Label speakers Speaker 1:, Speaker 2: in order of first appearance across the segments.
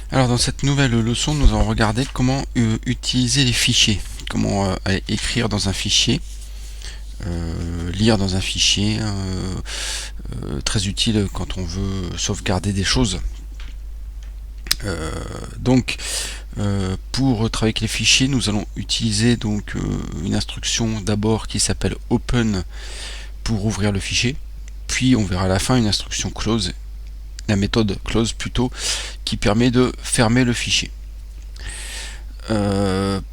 Speaker 1: Alors dans cette nouvelle leçon, nous allons regarder comment utiliser les fichiers, comment écrire dans un fichier, lire dans un fichier, très utile quand on veut sauvegarder des choses. Pour travailler avec les fichiers, nous allons utiliser donc une instruction d'abord qui s'appelle open pour ouvrir le fichier, puis on verra à la fin une instruction close, la méthode close plutôt, qui permet de fermer le fichier.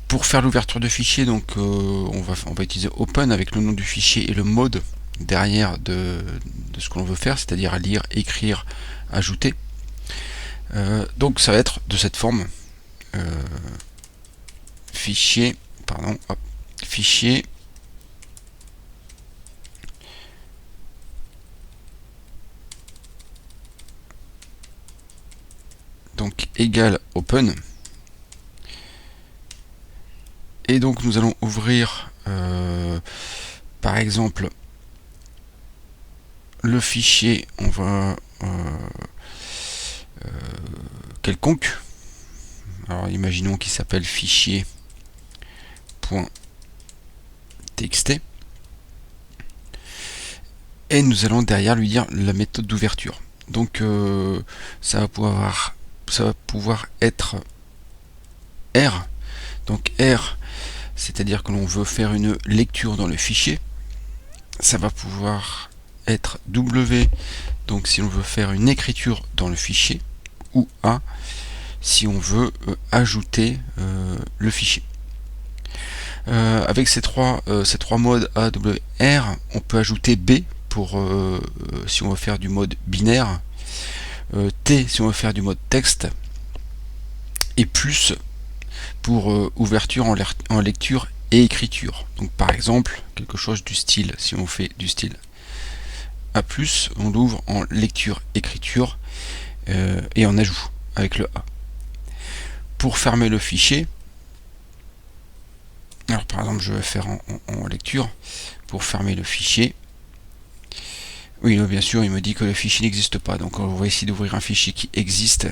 Speaker 1: Pour faire l'ouverture de fichier, donc on va utiliser open avec le nom du fichier et le mode derrière de ce que l'on veut faire, c'est-à-dire lire, écrire, ajouter. Donc ça va être de cette forme. Fichier, fichier donc égal open, et donc nous allons ouvrir par exemple le fichier, on va quelconque, alors imaginons qu'il s'appelle fichier.txt, et nous allons derrière lui dire la méthode d'ouverture. Donc ça va pouvoir être R. Donc R, c'est-à-dire que l'on veut faire une lecture dans le fichier. Ça va pouvoir être W, donc si on veut faire une écriture dans le fichier, ou A, si on veut ajouter le fichier. Avec ces trois modes A, W, R, on peut ajouter B pour si on veut faire du mode binaire, T si on veut faire du mode texte, et plus pour ouverture en lecture et écriture. Donc par exemple, quelque chose du style, si on fait du style A+, on l'ouvre en lecture, écriture et en ajout avec le A. Pour fermer le fichier, alors par exemple je vais faire en lecture, pour fermer le fichier, oui bien sûr il me dit que le fichier n'existe pas, donc on va essayer d'ouvrir un fichier qui existe,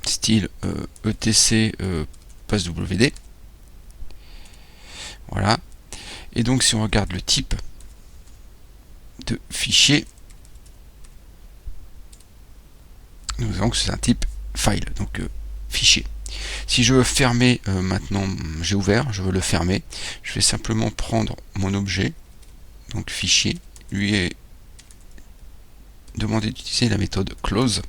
Speaker 1: style etc passwd. Voilà. Et donc si on regarde le type de fichier, nous avons que c'est un type file, donc fichier. Si je veux fermer maintenant, j'ai ouvert, je veux le fermer, je vais simplement prendre mon objet, donc fichier, lui demander d'utiliser la méthode close,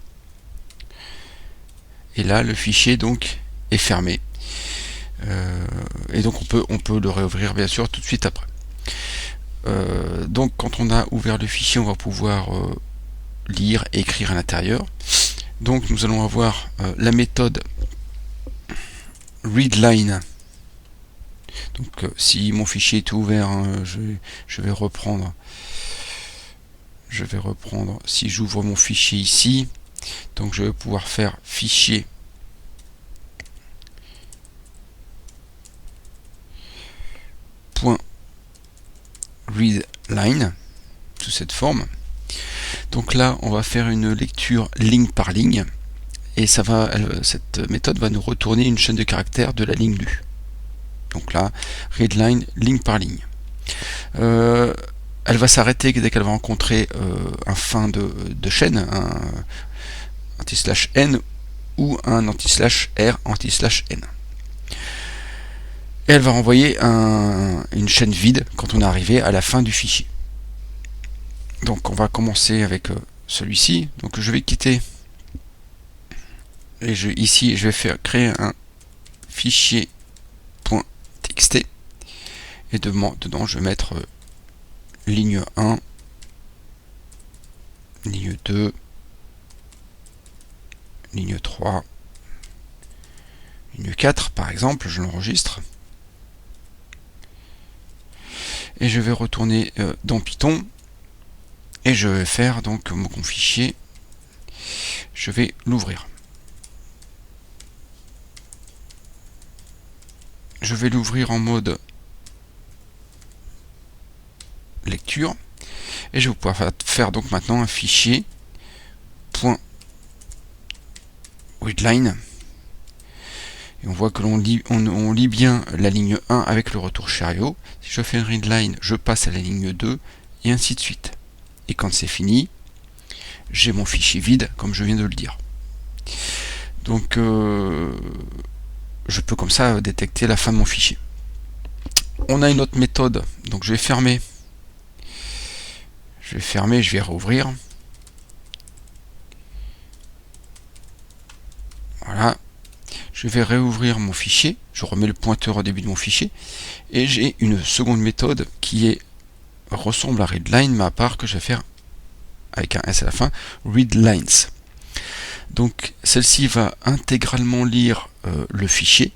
Speaker 1: et là le fichier donc est fermé. Et donc on peut le réouvrir bien sûr tout de suite après. Donc quand on a ouvert le fichier, on va pouvoir lire, écrire à l'intérieur. Donc nous allons avoir la méthode readline. Donc si mon fichier est ouvert, hein, je vais reprendre. Si j'ouvre mon fichier ici, donc je vais pouvoir faire fichier .readline sous cette forme. Donc là on va faire une lecture ligne par ligne, et cette méthode va nous retourner une chaîne de caractères de la ligne lue. Donc là, readline, ligne par ligne. Elle va s'arrêter dès qu'elle va rencontrer un fin de chaîne, un anti/n ou un anti/r anti/n. Et elle va renvoyer une chaîne vide quand on est arrivé à la fin du fichier. Donc on va commencer avec celui-ci. Donc je vais quitter, et ici je vais créer un fichier .txt, et dedans je vais mettre ligne 1, ligne 2, ligne 3, ligne 4 par exemple, je l'enregistre. Et je vais retourner dans Python, et je vais faire donc mon fichier, je vais l'ouvrir. Je vais l'ouvrir en mode lecture, et je vais pouvoir faire donc maintenant un fichier readline. Et on voit que l'on lit, on lit bien la ligne 1 avec le retour chariot. Si je fais une readline, je passe à la ligne 2, et ainsi de suite. Et quand c'est fini, j'ai mon fichier vide, comme je viens de le dire. Donc, je peux comme ça détecter la fin de mon fichier. On a une autre méthode, donc je vais fermer. Je vais rouvrir. Voilà. Je vais réouvrir mon fichier, je remets le pointeur au début de mon fichier, et j'ai une seconde méthode qui ressemble à readline, mais à part que je vais faire avec un S à la fin, readlines. Donc celle-ci va intégralement lire le fichier.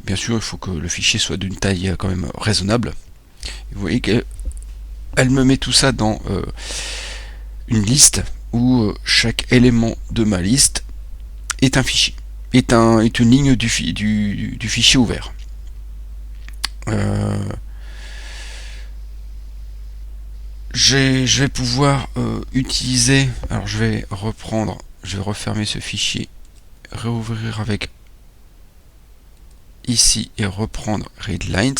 Speaker 1: Bien sûr, il faut que le fichier soit d'une taille quand même raisonnable. Vous voyez qu'elle me met tout ça dans une liste où chaque élément de ma liste est un fichier. Est une ligne du fichier ouvert. Je vais pouvoir utiliser, alors je vais refermer ce fichier, réouvrir avec ici et reprendre readlines.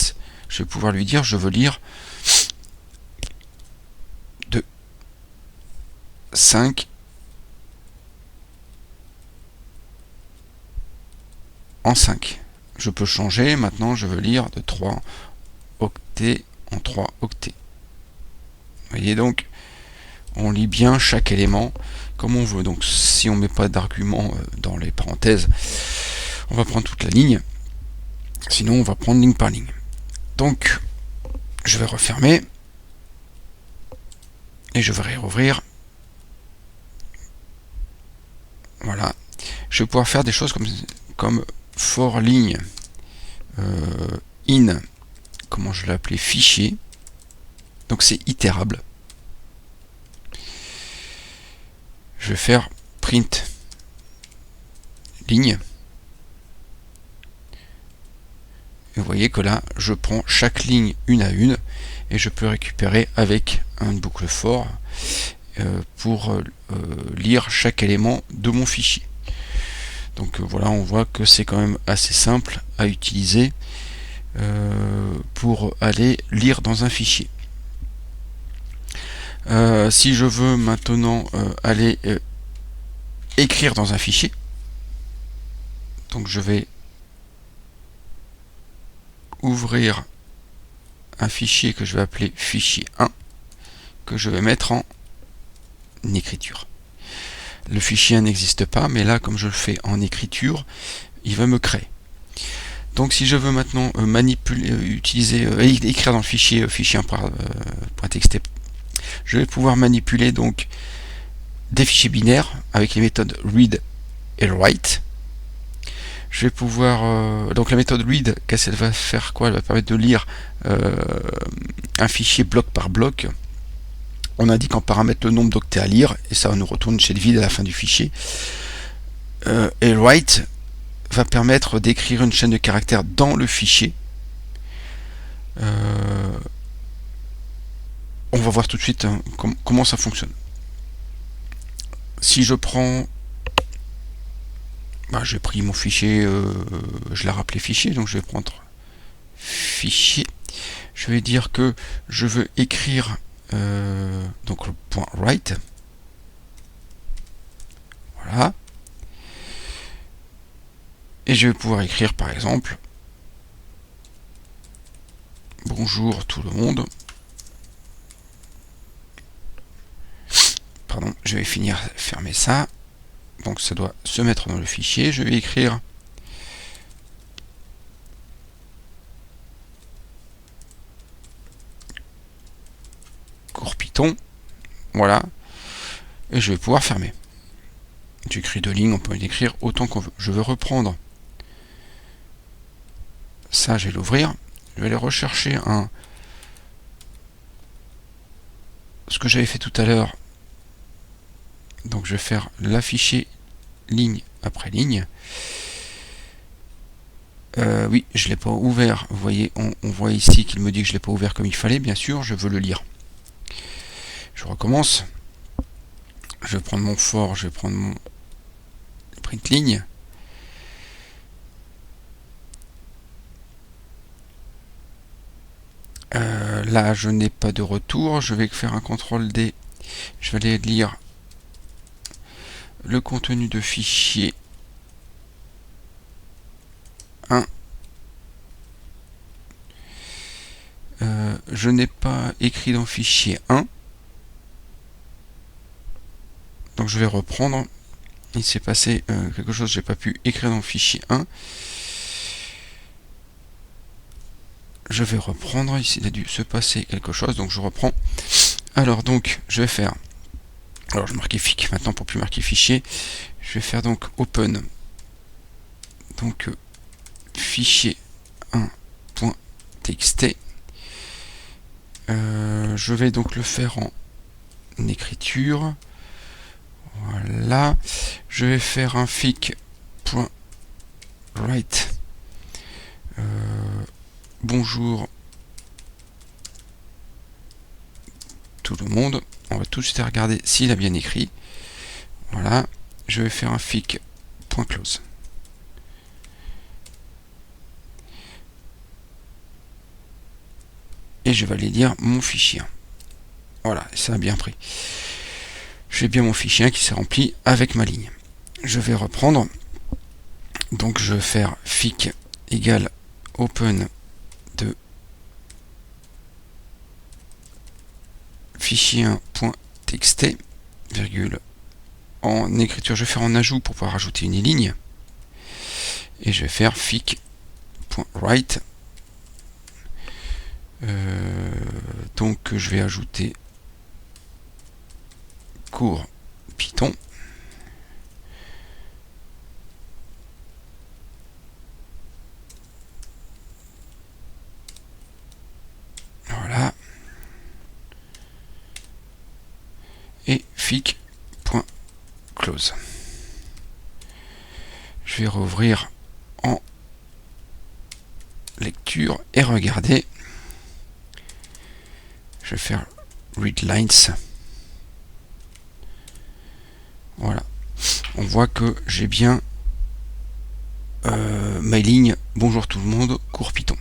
Speaker 1: Je vais pouvoir lui dire je veux lire de 5 en 5. Je peux changer, maintenant je veux lire de 3 octets en 3 octets. Vous voyez donc, on lit bien chaque élément comme on veut. Donc si on ne met pas d'argument dans les parenthèses, on va prendre toute la ligne. Sinon on va prendre ligne par ligne. Donc je vais refermer et je vais réouvrir. Voilà. Je vais pouvoir faire des choses comme for ligne in, comment je l'ai appelé, fichier. Donc c'est itérable. Je vais faire print ligne. Et vous voyez que là, je prends chaque ligne une à une et je peux récupérer avec une boucle for pour lire chaque élément de mon fichier. Donc voilà, on voit que c'est quand même assez simple à utiliser pour aller lire dans un fichier. Si je veux maintenant aller écrire dans un fichier, donc je vais ouvrir un fichier que je vais appeler fichier 1, que je vais mettre en écriture. Le fichier 1 n'existe pas, mais là, comme je le fais en écriture, il va me créer. Donc si je veux maintenant écrire dans le fichier 1.txt, je vais pouvoir manipuler donc des fichiers binaires avec les méthodes read et write. Je vais pouvoir donc la méthode read, qu'elle va faire quoi? Elle va permettre de lire un fichier bloc par bloc. On indique en paramètre le nombre d'octets à lire et ça nous retourne une chaîne vide à la fin du fichier. Et write va permettre d'écrire une chaîne de caractères dans le fichier. On va voir tout de suite comment ça fonctionne. Si je prends, j'ai pris mon fichier, je l'ai rappelé fichier, donc je vais prendre fichier. Je vais dire que je veux écrire donc le point write. Voilà. Et je vais pouvoir écrire par exemple bonjour tout le monde. Pardon, je vais fermer ça. Donc ça doit se mettre dans le fichier. Je vais écrire cours Python. Voilà. Et je vais pouvoir fermer. J'écris 2 lignes, on peut écrire autant qu'on veut. Je vais reprendre ça, je vais l'ouvrir. Je vais aller rechercher ce que j'avais fait tout à l'heure. Donc je vais faire l'afficher ligne après ligne. Oui, je ne l'ai pas ouvert. Vous voyez, on voit ici qu'il me dit que je ne l'ai pas ouvert comme il fallait. Bien sûr, je veux le lire. Je recommence. Je vais prendre mon for, je vais prendre mon print ligne. Là, je n'ai pas de retour. Je vais faire un CTRL D. Je vais aller lire le contenu de fichier 1. Je n'ai pas écrit dans fichier 1. Donc je vais reprendre. Il s'est passé quelque chose, j'ai pas pu écrire dans le fichier 1. Je vais reprendre, ici il a dû se passer quelque chose, donc je reprends. Alors donc je vais faire, alors je marquais fic maintenant pour plus marquer fichier. Je vais faire donc open, donc fichier 1.txt. Je vais donc le faire en écriture. Voilà. Je vais faire un fic.write. Bonjour tout le monde. On va tout de suite regarder s'il a bien écrit. Voilà. Je vais faire un fic.close. Et je vais aller lire mon fichier. Voilà, ça a bien pris. J'ai bien mon fichier qui s'est rempli avec ma ligne. Je vais reprendre. Donc je vais faire fic égale open de fichier 1.txt, virgule. En écriture, je vais faire en ajout pour pouvoir ajouter une ligne. Et je vais faire fic.write. Donc je vais ajouter cours Python. Voilà. Et fic.close. Je vais rouvrir en lecture et regarder. Je vais faire read lines. Voilà. On voit que j'ai bien ma ligne. Bonjour tout le monde, cours Python.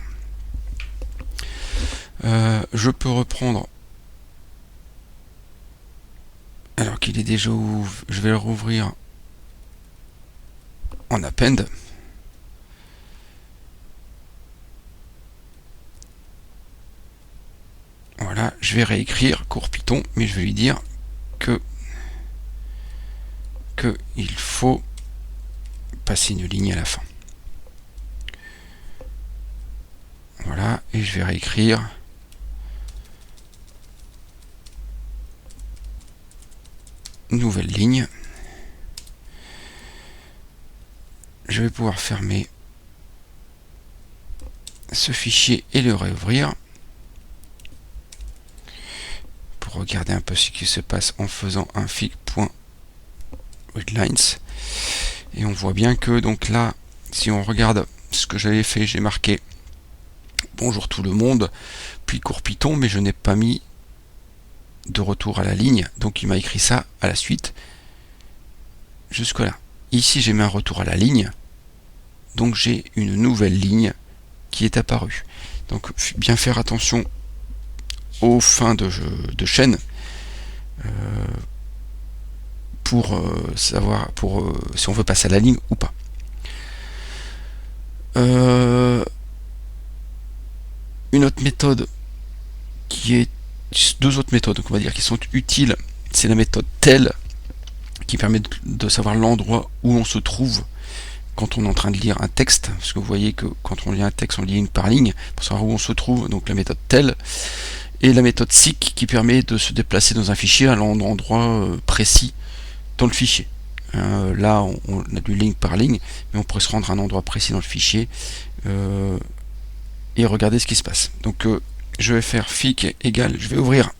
Speaker 1: Je peux reprendre. Alors qu'il est déjà ouvert, je vais le rouvrir en append. Voilà, je vais réécrire cours Python, mais je vais lui dire que il faut passer une ligne à la fin. Voilà, et je vais réécrire nouvelle ligne. Je vais pouvoir fermer ce fichier et le réouvrir pour regarder un peu ce qui se passe en faisant un fic.readlines. Et on voit bien que donc là, si on regarde ce que j'avais fait, j'ai marqué bonjour tout le monde, puis cours Python, mais je n'ai pas mis de retour à la ligne, donc il m'a écrit ça à la suite jusque là. Ici j'ai mis un retour à la ligne, donc j'ai une nouvelle ligne qui est apparue. Donc bien faire attention aux fins de chaîne pour savoir si on veut passer à la ligne ou pas. Une autre méthode qui est deux autres méthodes, on va dire, qui sont utiles, c'est la méthode tel qui permet de savoir l'endroit où on se trouve quand on est en train de lire un texte, parce que vous voyez que quand on lit un texte, on lit ligne par ligne pour savoir où on se trouve, donc la méthode tel, et la méthode seek qui permet de se déplacer dans un fichier à un endroit précis dans le fichier. Là on a du ligne par ligne, mais on pourrait se rendre à un endroit précis dans le fichier et regarder ce qui se passe. Donc je vais faire fic égale, je vais ouvrir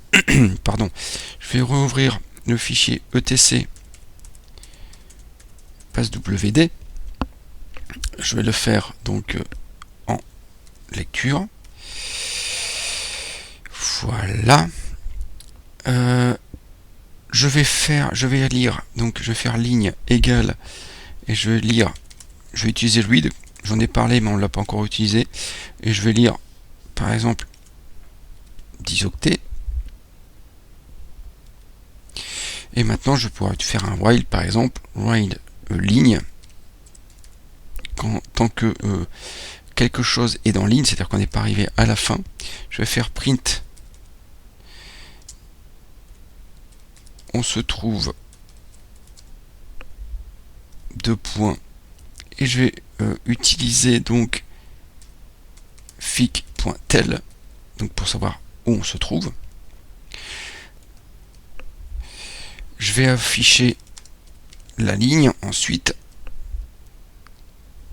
Speaker 1: pardon, je vais rouvrir le fichier etc passwd. Je vais le faire donc en lecture. Voilà. Je vais lire, donc je vais faire ligne égale, et je vais lire, je vais utiliser le read, j'en ai parlé mais on ne l'a pas encore utilisé, et je vais lire par exemple 10 octets. Et maintenant je pourrais faire un while, par exemple, while ligne, tant que quelque chose est dans ligne, c'est-à-dire qu'on n'est pas arrivé à la fin, je vais faire print, on se trouve 2 points, et je vais utiliser donc fic.tel, donc pour savoir où on se trouve. Je vais afficher la ligne ensuite,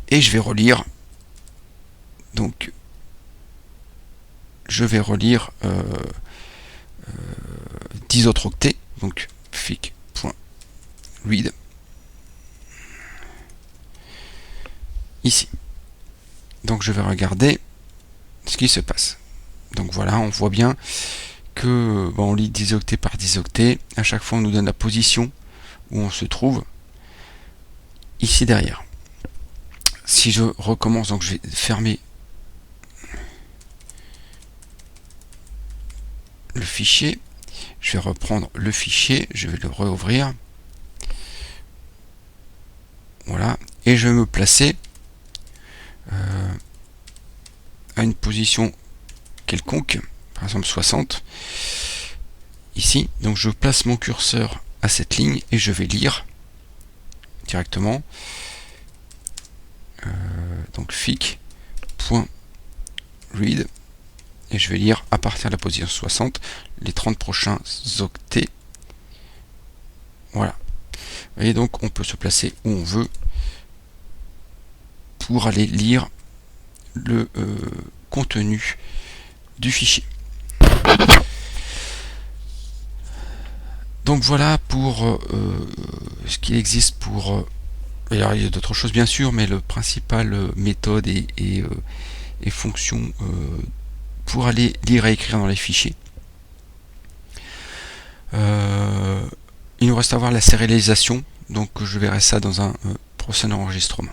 Speaker 1: et je vais relire, donc je vais relire 10 autres octets, donc fic.read ici. Donc je vais regarder ce qui se passe. Donc voilà, on voit bien que on lit 10 octets par 10 octets. À chaque fois, on nous donne la position où on se trouve ici derrière. Si je recommence, donc je vais fermer le fichier. Je vais reprendre le fichier, je vais le réouvrir. Voilà, et je vais me placer à une position quelconque, par exemple 60 ici. Donc je place mon curseur à cette ligne et je vais lire directement, donc fic.read, et je vais lire à partir de la position 60 les 30 prochains octets. Voilà, et donc on peut se placer où on veut pour aller lire le contenu du fichier. Donc voilà pour ce qu'il existe pour... alors il y a d'autres choses bien sûr, mais le principal méthode et fonction pour aller lire et écrire dans les fichiers. Il nous reste à voir la sérialisation, donc je verrai ça dans un prochain enregistrement.